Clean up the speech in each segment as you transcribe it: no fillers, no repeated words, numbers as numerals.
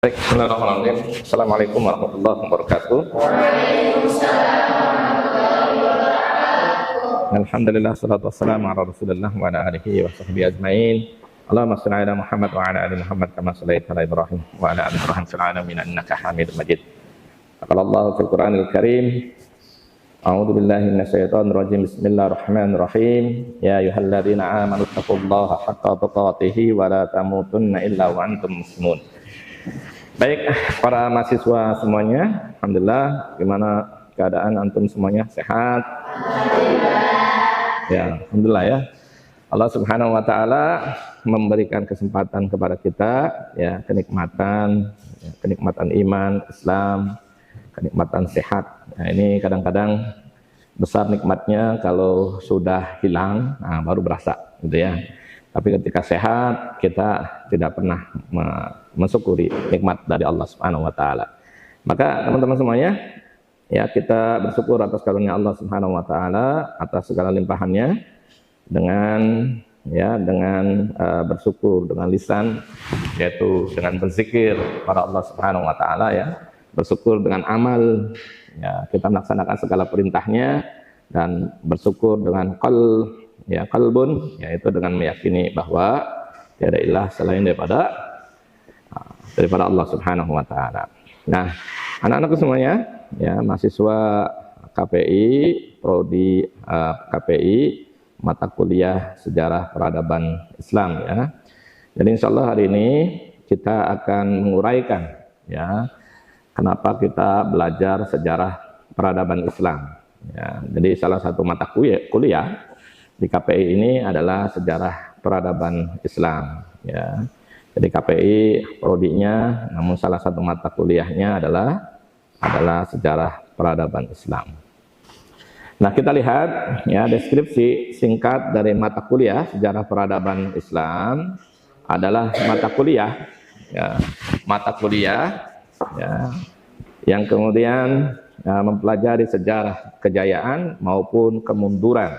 Baik, bismillahirrahmanirrahim. Assalamualaikum warahmatullahi wabarakatuh. Alhamdulillah, salatu wassalamu ala rasulillah wa ala alihi wa sahbihi ajma'in. Allahumma salli ala Muhammad wa ala ali Muhammad kama sallaita ala Ibrahim wa ala ali Ibrahim fil alamin innaka Hamidum Majid. Qala Allah fil Qur'anil Karim. A'udzu billahi minasyaitonir rajim. Bismillahirrahmanirrahim. Ya ayyuhalladzina amanu taqullaha haqqa tuqatih wa la tamutunna illa wa antum muslimun. Baik, para mahasiswa semuanya, alhamdulillah, gimana keadaan antum semuanya? Sehat? Ya, alhamdulillah ya. Allah Subhanahu wa taala memberikan kesempatan kepada kita ya, kenikmatan iman, Islam, kenikmatan sehat. Nah, ini kadang-kadang besar nikmatnya kalau sudah hilang, nah, baru berasa gitu ya. Tapi ketika sehat, kita tidak pernah mensyukuri nikmat dari Allah Subhanahu wa taala. Maka teman-teman semuanya, ya kita bersyukur atas karunia Allah Subhanahu wa taala, atas segala limpahannya dengan bersyukur dengan lisan, yaitu dengan berzikir kepada Allah Subhanahu wa taala ya. Bersyukur dengan amal, ya kita melaksanakan segala perintahnya, dan bersyukur dengan qalbun, yaitu dengan meyakini bahwa tiada ilah selain daripada Allah Subhanahu wa taala. Nah, anak-anakku semuanya, ya mahasiswa KPI, prodi KPI, mata kuliah Sejarah Peradaban Islam ya. Jadi insyaallah hari ini kita akan menguraikan ya kenapa kita belajar sejarah peradaban Islam. Ya, jadi salah satu mata kuliah di KPI ini adalah sejarah peradaban Islam ya. Jadi KPI prodinya, namun salah satu mata kuliahnya adalah sejarah peradaban Islam. Nah, kita lihat ya deskripsi singkat dari mata kuliah sejarah peradaban Islam adalah mata kuliah ya, yang kemudian mempelajari sejarah kejayaan maupun kemunduran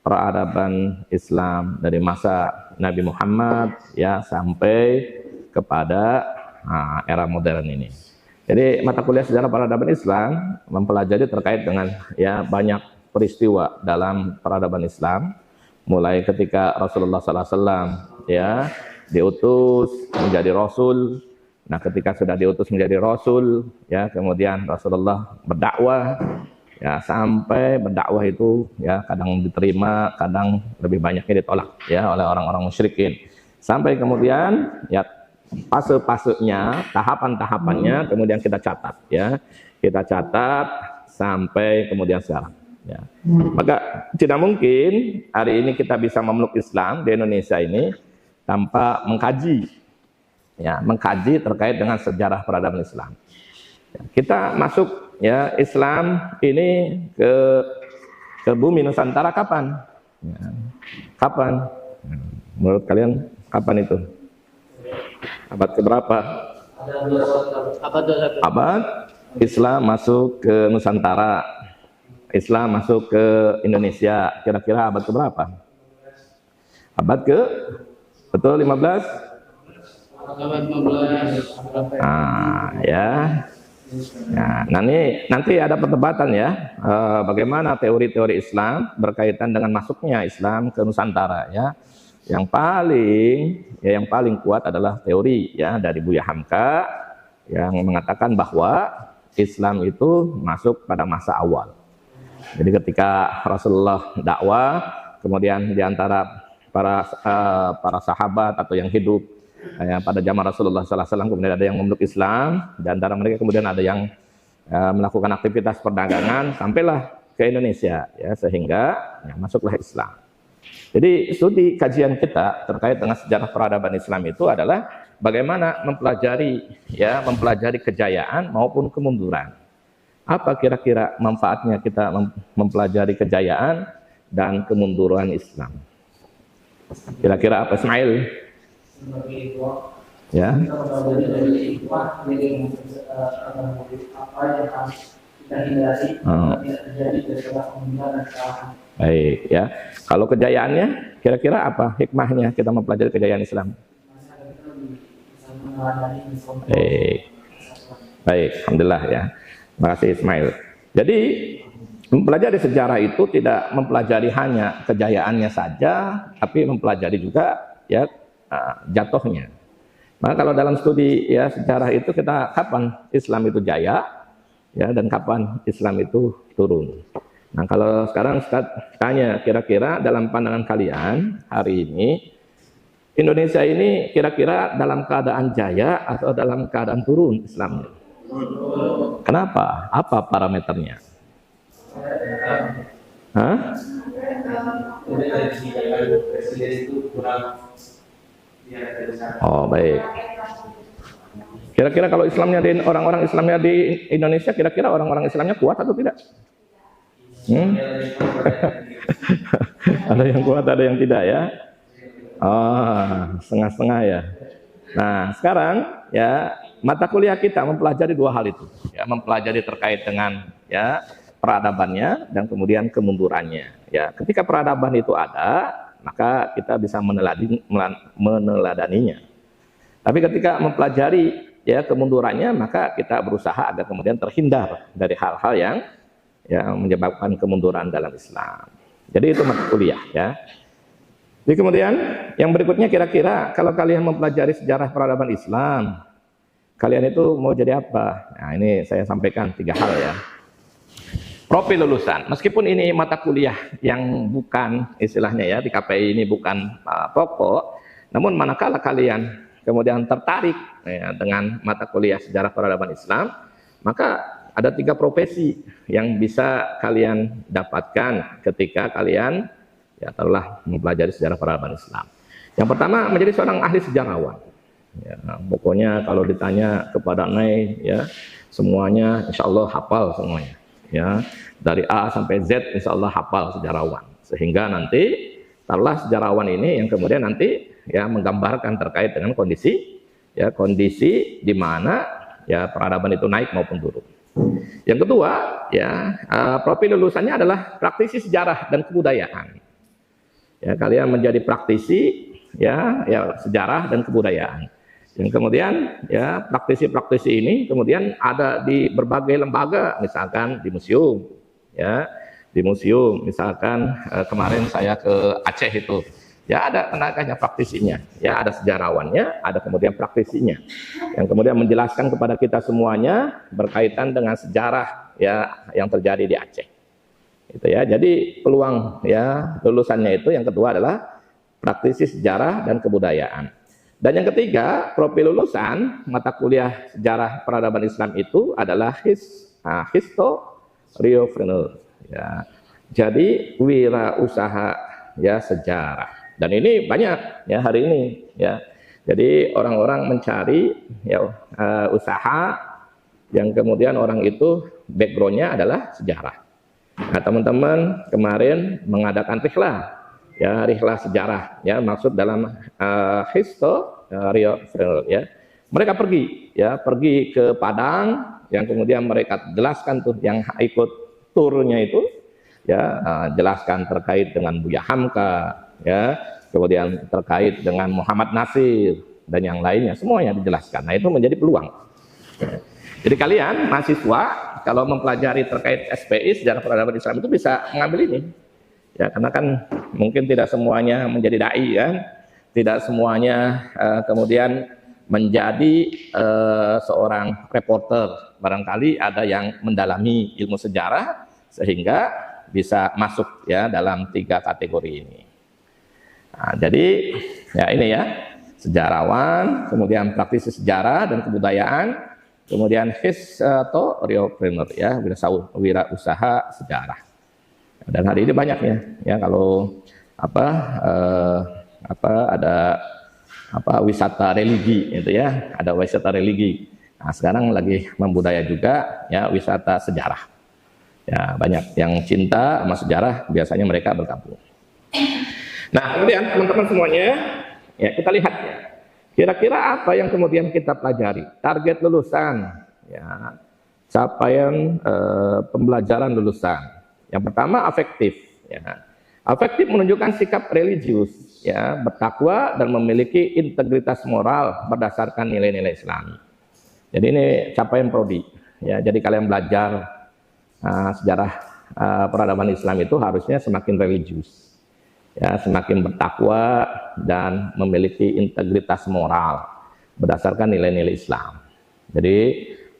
peradaban Islam dari masa Nabi Muhammad ya sampai kepada era modern ini. Jadi mata kuliah sejarah peradaban Islam mempelajari terkait dengan ya banyak peristiwa dalam peradaban Islam, mulai ketika Rasulullah SAW ya diutus menjadi Rasul. Nah, ketika sudah diutus menjadi Rasul ya kemudian Rasulullah berdakwah. Ya, sampai berdakwah itu ya kadang diterima, kadang lebih banyaknya ditolak ya oleh orang-orang musyrikin. Sampai kemudian ya fase-fasenya, tahapan-tahapannya kemudian kita catat ya. Kita catat sampai kemudian sekarang ya. Maka tidak mungkin hari ini kita bisa memeluk Islam di Indonesia ini tanpa mengkaji terkait dengan sejarah peradaban Islam. Ya, kita masuk ya Islam ini ke bumi Nusantara kapan? Ya, kapan? Menurut kalian kapan itu? Abad keberapa? Abad Islam masuk ke Nusantara. Islam masuk ke Indonesia. Kira-kira abad keberapa? Abad ke? Betul 15? Abad 15. Nah, ya. Nah, nanti ada perdebatan ya, bagaimana teori-teori Islam berkaitan dengan masuknya Islam ke Nusantara ya. Yang paling kuat adalah teori ya dari Buya Hamka yang mengatakan bahwa Islam itu masuk pada masa awal. Jadi ketika Rasulullah dakwah, kemudian diantara para sahabat atau yang hidup ya, pada zaman Rasulullah SAW kemudian ada yang memeluk Islam, dan antara mereka kemudian ada yang melakukan aktivitas perdagangan sampailah ke Indonesia ya, sehingga ya, masuklah Islam. Jadi studi kajian kita terkait dengan sejarah peradaban Islam itu adalah bagaimana mempelajari kejayaan maupun kemunduran. Apa kira-kira manfaatnya kita mempelajari kejayaan dan kemunduran Islam? Kira-kira apa, Ismail? Ya. Baik ya. Kalau kejayaannya, kira-kira apa hikmahnya kita mempelajari kejayaan Islam? Baik, baik, alhamdulillah ya. Terima kasih Ismail. Jadi mempelajari sejarah itu tidak mempelajari hanya kejayaannya saja, tapi mempelajari juga ya jatuhnya. Maka kalau dalam studi ya sejarah itu kita kapan Islam itu jaya ya dan kapan Islam itu turun. Nah, kalau sekarang tanya kira-kira dalam pandangan kalian hari ini Indonesia ini kira-kira dalam keadaan jaya atau dalam keadaan turun Islamnya? Kenapa? Apa parameternya? Hah? Oh, baik. Kira-kira kalau Islamnya di orang-orang Islamnya di Indonesia, kira-kira orang-orang Islamnya kuat atau tidak? Ada yang kuat, ada yang tidak ya. Oh, setengah-setengah ya. Nah, sekarang ya mata kuliah kita mempelajari dua hal itu. Ya, mempelajari terkait dengan ya peradabannya dan kemudian kemundurannya. Ya, ketika peradaban itu ada, maka kita bisa meneladaninya. Tapi ketika mempelajari ya kemundurannya, maka kita berusaha agar kemudian terhindar dari hal-hal yang menyebabkan kemunduran dalam Islam. Jadi itu mata kuliah ya. Jadi kemudian yang berikutnya kira-kira kalau kalian mempelajari sejarah peradaban Islam, kalian itu mau jadi apa? Nah, ini saya sampaikan 3 hal ya. Profil lulusan, meskipun ini mata kuliah yang bukan istilahnya ya di KPI ini bukan pokok, namun manakala kalian kemudian tertarik ya, dengan mata kuliah sejarah peradaban Islam, maka ada 3 profesi yang bisa kalian dapatkan ketika kalian ya telah mempelajari sejarah peradaban Islam. Yang pertama menjadi seorang ahli sejarawan. Ya, pokoknya kalau ditanya kepada Nay ya semuanya insya Allah hafal semuanya. Ya, dari A sampai Z insya Allah hafal sejarawan, sehingga nanti taruhlah sejarawan ini yang kemudian nanti ya menggambarkan terkait dengan kondisi di mana ya peradaban itu naik maupun turun. Yang kedua ya profil lulusannya adalah praktisi sejarah dan kebudayaan. Ya, kalian menjadi praktisi ya sejarah dan kebudayaan. Yang kemudian ya praktisi-praktisi ini kemudian ada di berbagai lembaga, misalkan di museum ya, di museum misalkan kemarin saya ke Aceh itu ya ada tenaganya praktisinya ya, ada sejarawannya, ada kemudian praktisinya yang kemudian menjelaskan kepada kita semuanya berkaitan dengan sejarah ya yang terjadi di Aceh itu ya. Jadi peluang ya lulusannya itu yang kedua adalah praktisi sejarah dan kebudayaan. Dan yang ketiga, profil lulusan mata kuliah sejarah peradaban Islam itu adalah historiopreneur. Ya. Jadi wirausaha ya sejarah. Dan ini banyak ya hari ini ya. Jadi orang-orang mencari ya usaha yang kemudian orang itu backgroundnya adalah sejarah. Nah, teman-teman kemarin mengadakan rihlah sejarah ya, maksud dalam historiopreneur ya. Mereka pergi ke Padang yang kemudian mereka jelaskan tuh yang ikut turnya itu ya, jelaskan terkait dengan Buya Hamka ya, kemudian terkait dengan Muhammad Nasir dan yang lainnya, semuanya dijelaskan. Nah, itu menjadi peluang. Jadi kalian mahasiswa kalau mempelajari terkait SPI sejarah peradaban Islam itu bisa mengambil ini. Ya, karena kan mungkin tidak semuanya menjadi dai kan, tidak semuanya kemudian menjadi seorang reporter. Barangkali ada yang mendalami ilmu sejarah sehingga bisa masuk ya dalam 3 kategori ini. Nah, jadi ya ini ya sejarawan, kemudian praktisi sejarah dan kebudayaan, kemudian historiopreneur ya, wirausaha sejarah. Dan hari ini banyaknya ya, kalau ada wisata religi itu ya, ada wisata religi. Nah, sekarang lagi membudaya juga ya wisata sejarah. Ya, banyak yang cinta sama sejarah, biasanya mereka bergabung. Nah, kemudian teman-teman semuanya ya kita lihat ya. Kira-kira apa yang kemudian kita pelajari? Target lulusan ya, capaian pembelajaran lulusan. Yang pertama afektif ya. Afektif menunjukkan sikap religius ya, bertakwa dan memiliki integritas moral berdasarkan nilai-nilai Islam. Jadi ini capaian prodi. Ya, jadi kalian belajar sejarah peradaban Islam itu harusnya semakin religius, ya, semakin bertakwa dan memiliki integritas moral berdasarkan nilai-nilai Islam. Jadi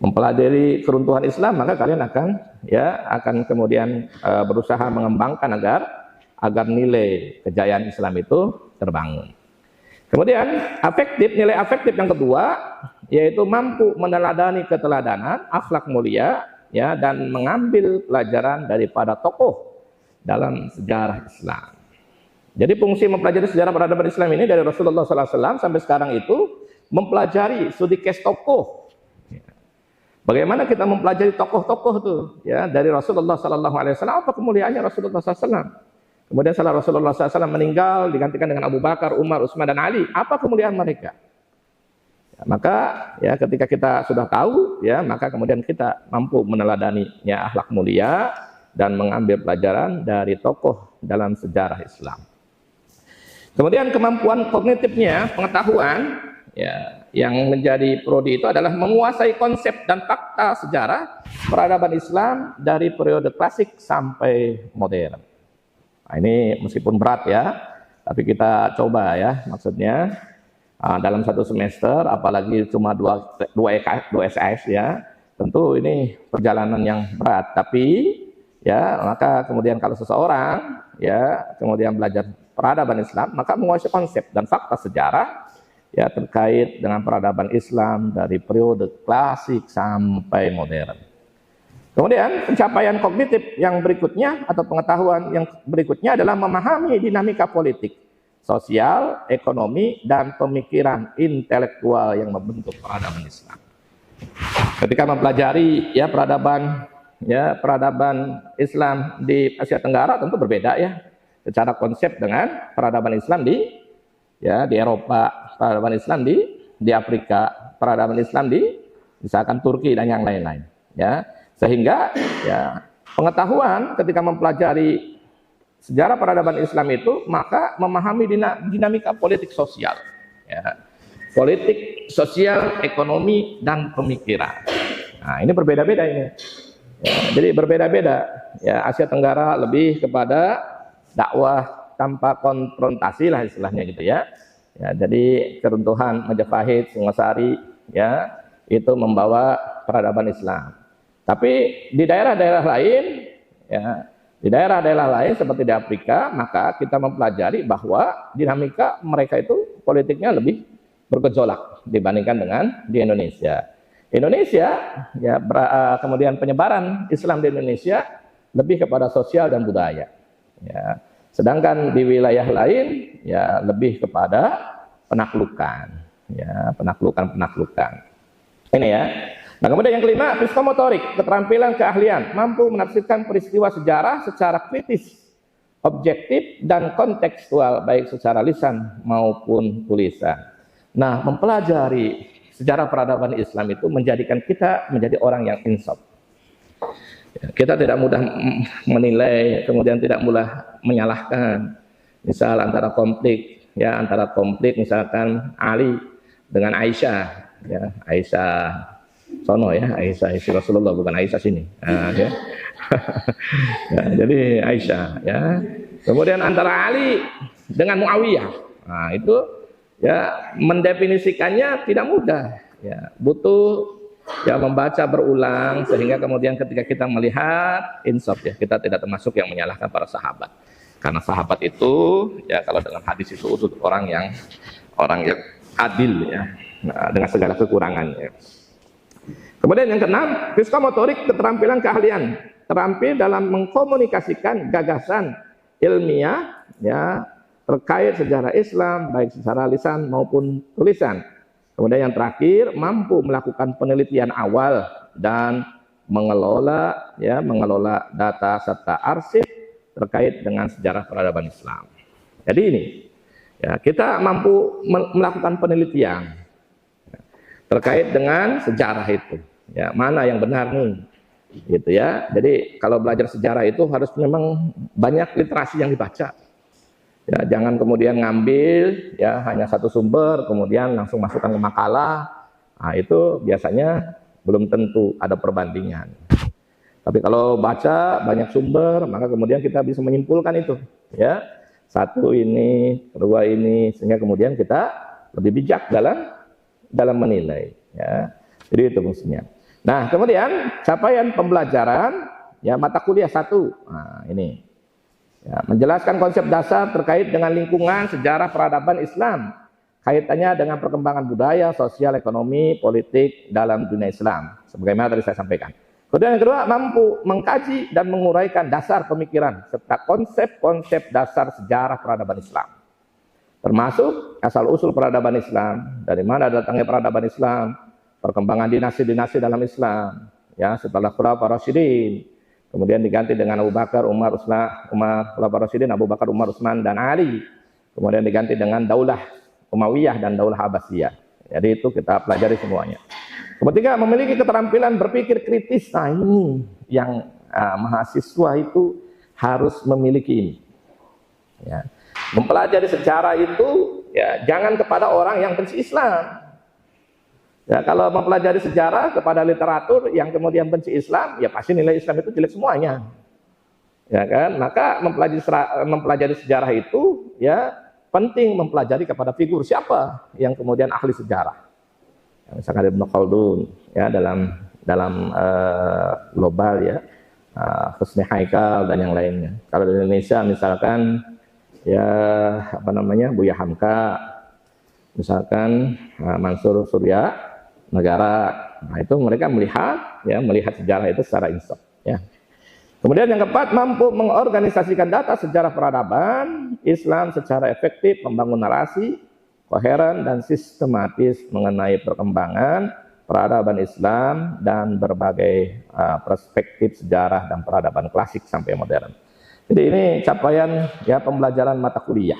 mempelajari keruntuhan Islam, maka kalian akan kemudian berusaha mengembangkan agar nilai kejayaan Islam itu terbangun. Kemudian nilai afektif yang kedua yaitu mampu meneladani keteladanan, akhlak mulia, ya, dan mengambil pelajaran daripada tokoh dalam sejarah Islam. Jadi fungsi mempelajari sejarah peradaban Islam ini dari Rasulullah SAW sampai sekarang itu mempelajari studi case tokoh. Bagaimana kita mempelajari tokoh-tokoh itu, ya, dari Rasulullah SAW, apa kemuliaannya Rasulullah SAW. Kemudian setelah Rasulullah SAW meninggal, digantikan dengan Abu Bakar, Umar, Utsman, dan Ali. Apa kemuliaan mereka? Ya, maka ya ketika kita sudah tahu, ya, maka kemudian kita mampu meneladani, ya, akhlak mulia dan mengambil pelajaran dari tokoh dalam sejarah Islam. Kemudian kemampuan kognitifnya, pengetahuan, ya, yang menjadi prodi itu adalah menguasai konsep dan fakta sejarah peradaban Islam dari periode klasik sampai modern. Nah, ini meskipun berat, ya, tapi kita coba, ya, maksudnya dalam satu semester, apalagi cuma dua SKS, ya, tentu ini perjalanan yang berat. Tapi, ya, maka kemudian kalau seseorang, ya, kemudian belajar peradaban Islam, maka menguasai konsep dan fakta sejarah, ya, terkait dengan peradaban Islam dari periode klasik sampai modern. Kemudian pencapaian kognitif yang berikutnya atau pengetahuan yang berikutnya adalah memahami dinamika politik, sosial, ekonomi, dan pemikiran intelektual yang membentuk peradaban Islam. Ketika mempelajari, ya, peradaban Islam di Asia Tenggara tentu berbeda, ya, secara konsep dengan peradaban Islam di Eropa, peradaban Islam di Afrika, peradaban Islam di misalkan Turki dan yang lain-lain, ya. Sehingga, ya, pengetahuan ketika mempelajari sejarah peradaban Islam itu maka memahami dinamika politik sosial, ya. Politik, sosial, ekonomi, dan pemikiran. Nah, ini berbeda-beda ini. Ya, jadi berbeda-beda, ya. Asia Tenggara lebih kepada dakwah tanpa konfrontasi lah istilahnya gitu, ya. Ya, jadi keruntuhan Majapahit, Singosari, ya, itu membawa peradaban Islam. Tapi di daerah-daerah lain, ya, di daerah-daerah lain seperti di Afrika, maka kita mempelajari bahwa dinamika mereka itu politiknya lebih bergejolak dibandingkan dengan di Indonesia. Indonesia, ya, kemudian penyebaran Islam di Indonesia lebih kepada sosial dan budaya, ya. Sedangkan di wilayah lain, ya, lebih kepada penaklukan, ya, penaklukan. Ini, ya. Nah, kemudian yang kelima, psikomotorik, keterampilan keahlian, mampu menafsirkan peristiwa sejarah secara kritis, objektif, dan kontekstual, baik secara lisan maupun tulisan. Nah, mempelajari sejarah peradaban Islam itu menjadikan kita menjadi orang yang insaf. Kita tidak mudah menilai, kemudian tidak mudah menyalahkan. Misal antara konflik misalkan Ali dengan Aisyah, ya, Aisyah sono, ya, Aisyah istri Rasulullah, bukan Aisyah sini. Nah, ya. Ya, jadi Aisyah, ya. Kemudian antara Ali dengan Muawiyah. Nah, itu, ya, mendefinisikannya tidak mudah, ya. Butuh, ya, membaca berulang sehingga kemudian ketika kita melihat insaf, ya, kita tidak termasuk yang menyalahkan para sahabat. Karena sahabat itu, ya, kalau dalam hadis itu orang yang adil, ya, nah, dengan segala kekurangannya. Kemudian yang keenam, psikomotorik, keterampilan keahlian, terampil dalam mengkomunikasikan gagasan ilmiah, ya, terkait sejarah Islam baik secara lisan maupun tulisan. Kemudian yang terakhir, mampu melakukan penelitian awal dan mengelola data serta arsip terkait dengan sejarah peradaban Islam. Jadi ini, ya, kita mampu melakukan penelitian terkait dengan sejarah itu, ya, mana yang benar nih, gitu, ya. Jadi kalau belajar sejarah itu harus memang banyak literasi yang dibaca. Ya, jangan kemudian ngambil ya hanya satu sumber kemudian langsung masukkan ke makalah. Nah, itu biasanya belum tentu ada perbandingan. Tapi kalau baca banyak sumber, maka kemudian kita bisa menyimpulkan itu, ya. Satu ini, kedua ini, sehingga kemudian kita lebih bijak dalam menilai, ya. Jadi itu maksudnya. Nah, kemudian capaian pembelajaran ya mata kuliah 1. Nah, ini. Ya, menjelaskan konsep dasar terkait dengan lingkungan sejarah peradaban Islam, kaitannya dengan perkembangan budaya, sosial, ekonomi, politik dalam dunia Islam, sebagaimana tadi saya sampaikan. Kemudian yang kedua, mampu mengkaji dan menguraikan dasar pemikiran serta konsep-konsep dasar sejarah peradaban Islam, termasuk asal-usul peradaban Islam, dari mana datangnya peradaban Islam, perkembangan dinasti-dinasti dalam Islam, ya setelah Khulafaur Rasyidin, kemudian diganti dengan Abu Bakar, Umar, Khulafaur Rasyidin, Abu Bakar, Umar, Utsman, dan Ali. Kemudian diganti dengan Daulah Umayyah dan Daulah Abbasiyah. Jadi itu kita pelajari semuanya. Ketiga, memiliki keterampilan berpikir kritis. Nah, ini yang mahasiswa itu harus memiliki ini. Ya. Mempelajari sejarah itu ya jangan kepada orang yang benci Islam. Ya, kalau mempelajari sejarah kepada literatur yang kemudian benci Islam, ya pasti nilai Islam itu jelek semuanya. Ya kan? Maka mempelajari sejarah itu ya penting mempelajari kepada figur siapa yang kemudian ahli sejarah. Ya, misalkan Ibnu Khaldun ya dalam global ya, Husni Haikal dan yang lainnya. Kalau di Indonesia misalkan ya Buya Hamka, misalkan Mansur Surya Negara. Nah, itu mereka melihat sejarah itu secara insaf, ya. Kemudian yang keempat, mampu mengorganisasikan data sejarah peradaban Islam secara efektif, membangun narasi koheren dan sistematis mengenai perkembangan peradaban Islam dan berbagai perspektif sejarah dan peradaban klasik sampai modern. Jadi ini capaian ya pembelajaran mata kuliah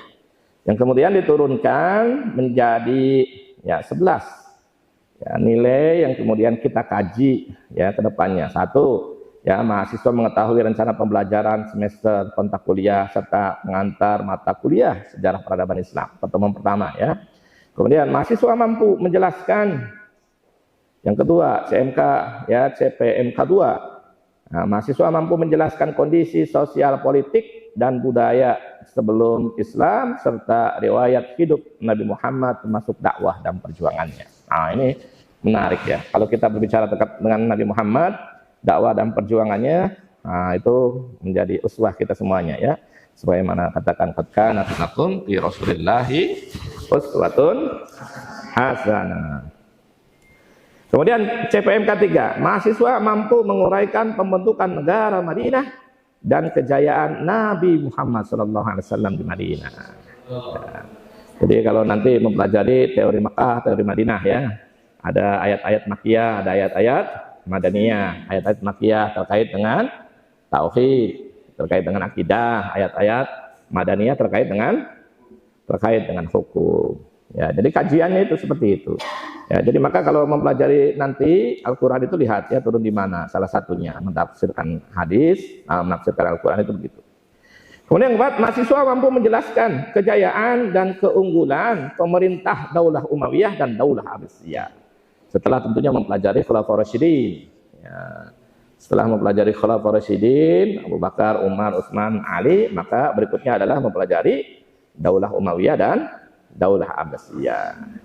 yang kemudian diturunkan menjadi ya 11 ya, nilai yang kemudian kita kaji ya ke depannya. 1, ya mahasiswa mengetahui rencana pembelajaran semester kontak kuliah serta mengantar mata kuliah sejarah peradaban Islam pertemuan pertama ya. Kemudian mahasiswa mampu menjelaskan. Yang kedua, CMK ya CPMK 2. Nah, mahasiswa mampu menjelaskan kondisi sosial politik dan budaya sebelum Islam serta riwayat hidup Nabi Muhammad termasuk dakwah dan perjuangannya. Nah, ini menarik ya. Kalau kita berbicara dekat dengan Nabi Muhammad, dakwah dan perjuangannya, nah itu menjadi uswah kita semuanya ya. Sebagaimana katakan qad kana lakum fi Rasulillahi uswatun hasanah. Kemudian CPMK 3, mahasiswa mampu menguraikan pembentukan negara Madinah dan kejayaan Nabi Muhammad SAW di Madinah. Ya. Jadi kalau nanti mempelajari teori Makkah, teori Madinah ya, ada ayat-ayat Makkiyah, ada ayat-ayat Madaniyah. Ayat-ayat Makkiyah terkait dengan tauhid, terkait dengan akidah. Ayat-ayat Madaniyah terkait dengan hukum. Ya, jadi kajiannya itu seperti itu. Ya, jadi maka kalau mempelajari nanti Al-Quran itu lihat ya turun di mana. Salah satunya menafsirkan hadis, menafsirkan Al-Quran itu begitu. Kemudian yang keempat, mahasiswa mampu menjelaskan kejayaan dan keunggulan pemerintah Daulah Umayyah dan Daulah Abbasiyah. Setelah tentunya mempelajari Khulafaur Rasyidin. Ya. Setelah mempelajari Khulafaur Rasyidin, Abu Bakar, Umar, Utsman, Ali, maka berikutnya adalah mempelajari Daulah Umayyah dan Daulah Abbasiyah.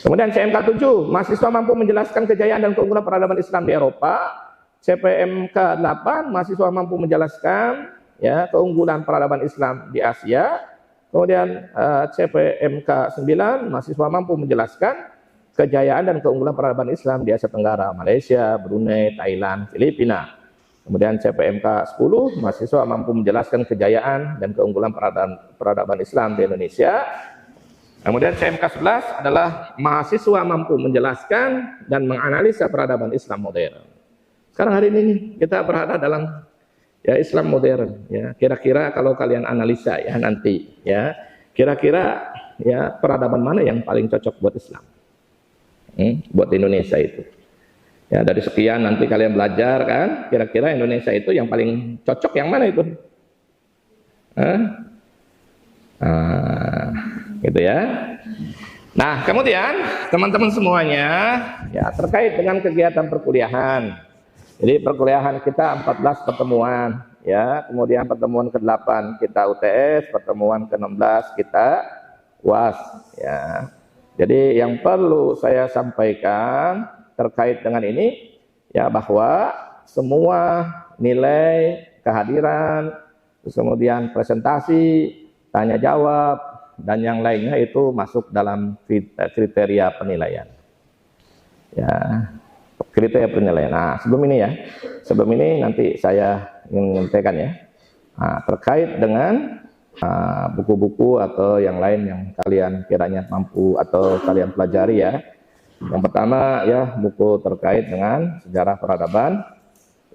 Kemudian CMK 7, mahasiswa mampu menjelaskan kejayaan dan keunggulan peradaban Islam di Eropa. CPMK 8, mahasiswa mampu menjelaskan ya keunggulan peradaban Islam di Asia. Kemudian CPMK 9, mahasiswa mampu menjelaskan kejayaan dan keunggulan peradaban Islam di Asia Tenggara, Malaysia, Brunei, Thailand, Filipina. Kemudian CPMK 10, mahasiswa mampu menjelaskan kejayaan dan keunggulan peradaban Islam di Indonesia. Kemudian CMK 11 adalah mahasiswa mampu menjelaskan dan menganalisa peradaban Islam modern. Sekarang hari ini kita berada dalam ya Islam modern ya. Kira-kira kalau kalian analisa ya nanti ya, kira-kira ya peradaban mana yang paling cocok buat Islam? Buat Indonesia itu. Ya, dari sekian nanti kalian belajar kan, kira-kira Indonesia itu yang paling cocok yang mana itu? Nah, gitu ya. Nah, kemudian teman-teman semuanya ya terkait dengan kegiatan perkuliahan. Jadi perkuliahan kita 14 pertemuan ya, kemudian pertemuan ke-8 kita UTS, pertemuan ke-16 kita UAS ya. Jadi yang perlu saya sampaikan terkait dengan ini ya, bahwa semua nilai, kehadiran, terus kemudian presentasi, tanya jawab, dan yang lainnya itu masuk dalam kriteria penilaian. Ya, kriteria penilaian. Nah, sebelum ini nanti saya ingin menyampaikan ya, terkait dengan buku-buku atau yang lain yang kalian kiranya mampu atau kalian pelajari ya. Yang pertama ya, buku terkait dengan sejarah peradaban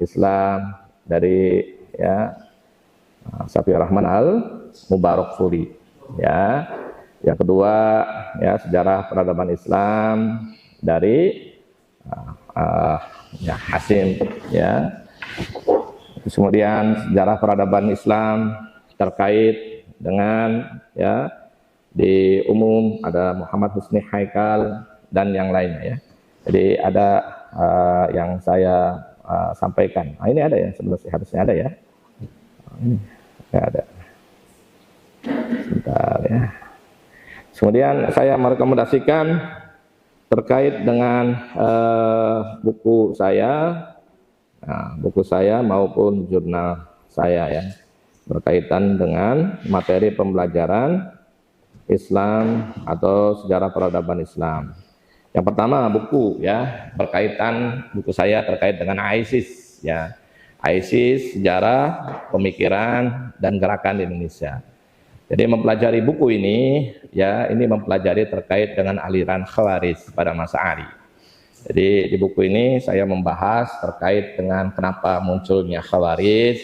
Islam dari ya Safiur Rahman Al Mubarakfuri ya. Yang kedua ya, sejarah peradaban Islam dari ya Hasim ya. Kemudian sejarah peradaban Islam terkait dengan ya di umum ada Muhammad Husni Haikal dan yang lainnya ya. Jadi ada yang saya sampaikan. Nah, ini ada ya, harusnya ada ya. Ini ada. Sebentar ya. Kemudian saya merekomendasikan terkait dengan buku saya maupun jurnal saya ya, berkaitan dengan materi pembelajaran Islam atau sejarah peradaban Islam. Yang pertama buku ya, buku saya terkait dengan ISIS ya. ISIS, sejarah, pemikiran dan gerakan di Indonesia. Jadi mempelajari buku ini ya, ini mempelajari terkait dengan aliran Khawarij pada masa Ali. Jadi di buku ini saya membahas terkait dengan kenapa munculnya Khawarij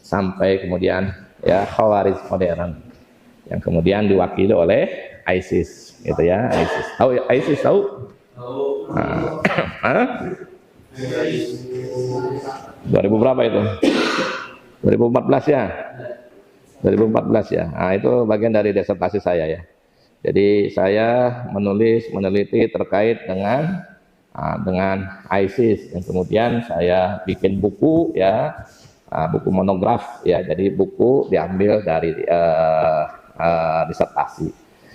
sampai kemudian ya Khawarij modern yang kemudian diwakili oleh ISIS, gitu ya. ISIS tahu ya, ISIS tahu? Nah, 2000 berapa itu? 2014 ya. 2014 ya. Nah, itu bagian dari disertasi saya ya. Jadi saya meneliti terkait dengan ISIS, yang kemudian saya bikin buku ya, buku monograf ya. Jadi buku diambil dari disertasi.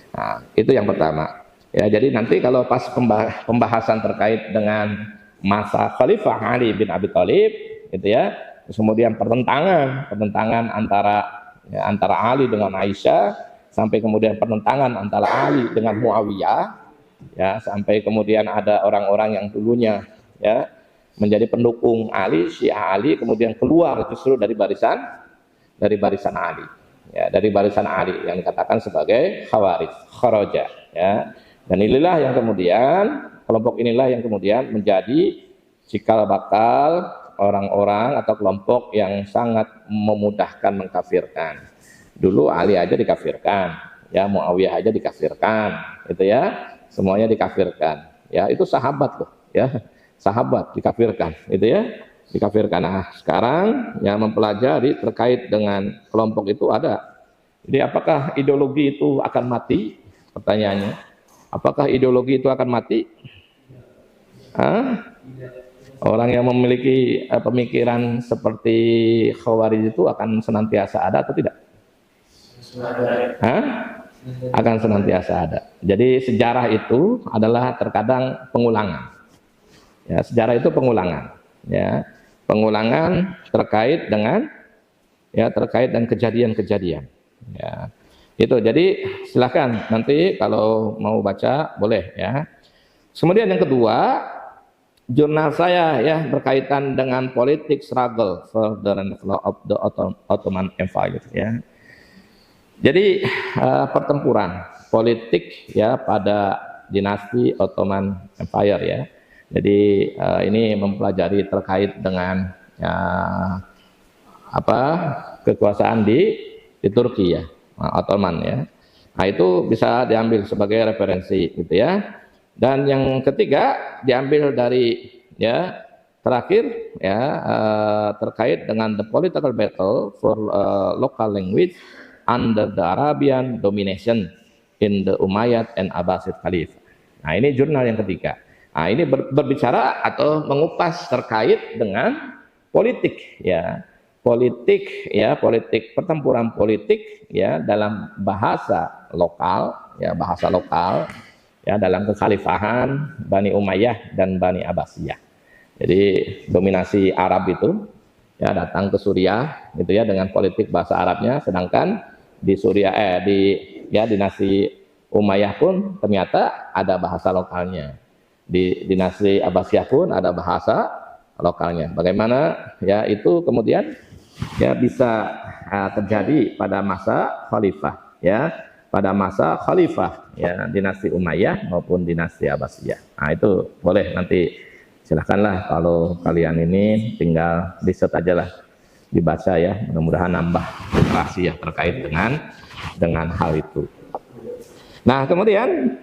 Nah, itu yang pertama. Ya, jadi nanti kalau pas pembahasan terkait dengan masa Khalifah Ali bin Abi Thalib, gitu ya, terus kemudian pertentangan antara Ali dengan Aisyah, sampai kemudian pertentangan antara Ali dengan Muawiyah, ya, sampai kemudian ada orang-orang yang dulunya ya menjadi pendukung Ali, Syiah Ali, kemudian keluar justru dari barisan Ali, ya, dari barisan Ali yang dikatakan sebagai Khawarij, Kharaja, ya. Dan inilah yang kemudian, kelompok inilah yang kemudian menjadi cikal bakal orang-orang atau kelompok yang sangat memudahkan mengkafirkan. Dulu Ali aja dikafirkan, ya, Muawiyah aja dikafirkan, gitu ya. Semuanya dikafirkan. Ya, itu sahabat loh, ya. Sahabat dikafirkan, gitu ya. Dikafirkan. Nah, sekarang yang mempelajari terkait dengan kelompok itu ada. Jadi apakah ideologi itu akan mati? Pertanyaannya. Apakah ideologi itu akan mati? Orang yang memiliki pemikiran seperti Khawarij itu akan senantiasa ada atau tidak? Akan senantiasa ada. Jadi sejarah itu adalah terkadang pengulangan. Ya, sejarah itu pengulangan. Ya, pengulangan terkait dengan kejadian-kejadian. Ya. Itu, jadi silahkan nanti kalau mau baca boleh ya. Kemudian yang kedua, jurnal saya ya berkaitan dengan politik struggle for the renewal of the Ottoman Empire ya. Jadi pertempuran politik ya pada dinasti Ottoman Empire ya. Jadi ini mempelajari terkait dengan kekuasaan di Turki ya. Ottoman ya. Nah, itu bisa diambil sebagai referensi gitu ya. Dan yang ketiga diambil dari ya terakhir ya terkait dengan the political battle for local language under the Arabian domination in the Umayyad and Abbasid Khalifah. Nah, ini jurnal yang ketiga. Nah, ini berbicara atau mengupas terkait dengan politik, ya. Politik, ya, politik, pertempuran politik, ya, dalam bahasa lokal, ya, bahasa lokal, ya, dalam kekhalifahan Bani Umayyah dan Bani Abbasiyah. Jadi dominasi Arab itu, ya, datang ke Suriah gitu ya dengan politik bahasa Arabnya, sedangkan di Suriah dinasti Umayyah pun ternyata ada bahasa lokalnya. Di dinasti Abbasiyah pun ada bahasa lokalnya. Bagaimana ya itu kemudian ya bisa terjadi pada masa khalifah, ya, pada masa khalifah, ya, dinasti Umayyah maupun dinasti Abbasiyah. Nah, itu boleh nanti silahkanlah kalau kalian ini tinggal riset aja lah, dibaca ya, mudah-mudahan nambah literasi ya terkait dengan hal itu. Nah, kemudian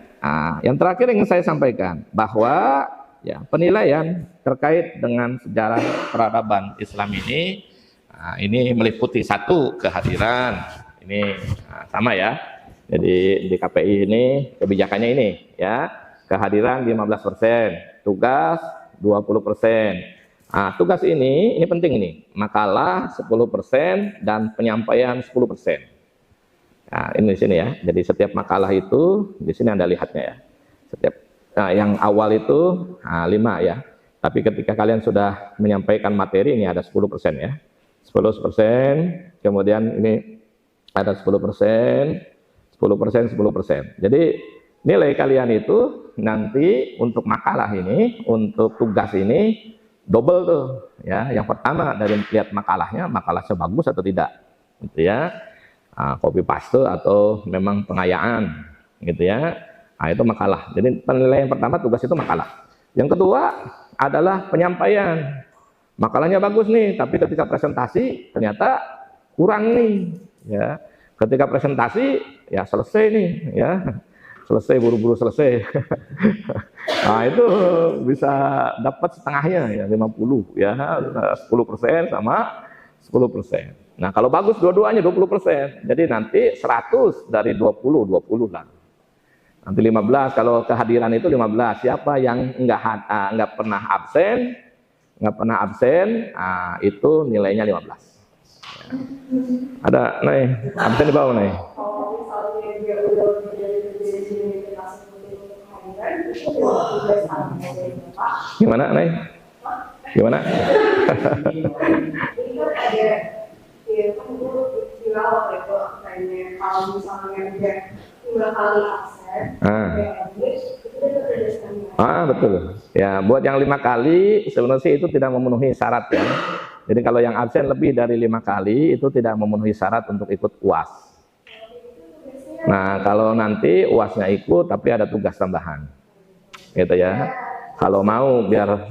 yang terakhir yang saya sampaikan bahwa ya penilaian terkait dengan sejarah peradaban Islam ini meliputi satu, kehadiran ini sama ya. Jadi di KPI ini kebijakannya ini ya, kehadiran 15%, tugas 20%. Tugas ini penting ini, makalah 10% dan penyampaian 10%. Nah, ini di sini ya. Jadi setiap makalah itu di sini Anda lihatnya ya. Setiap yang awal itu 5 ya. Tapi ketika kalian sudah menyampaikan materi ini ada 10% ya. 10%, kemudian ini ada 10%, 10%. Jadi nilai kalian itu nanti untuk makalah ini, untuk tugas ini double tuh ya. Yang pertama dari lihat makalahnya bagus atau tidak gitu ya. Copy paste atau memang pengayaan gitu ya. Itu makalah. Jadi penilaian pertama tugas itu makalah. Yang kedua adalah penyampaian. Makalahnya bagus nih, tapi ketika presentasi ternyata kurang nih ya. Ketika presentasi ya selesai nih ya. Selesai buru-buru selesai. Nah, itu bisa dapat setengahnya ya, 50 ya, 10% sama 10%. Nah, kalau bagus dua-duanya 20%. Jadi nanti 100 dari 20 lah. Nanti 15 kalau kehadiran itu 15. Siapa yang enggak pernah absen, itu nilainya 15. Ya. Ada nih, absen di bawah nih. Gimana nih? Gimana? Ya kan dulu dirawat ya kok kayaknya kalau misalnya dia 2 kali absen betul ya. Buat yang 5 kali sebenarnya itu tidak memenuhi syarat ya. Jadi kalau yang absen lebih dari 5 kali itu tidak memenuhi syarat untuk ikut UAS. Nah, kalau nanti UASnya ikut tapi ada tugas tambahan gitu ya. Kalau mau biar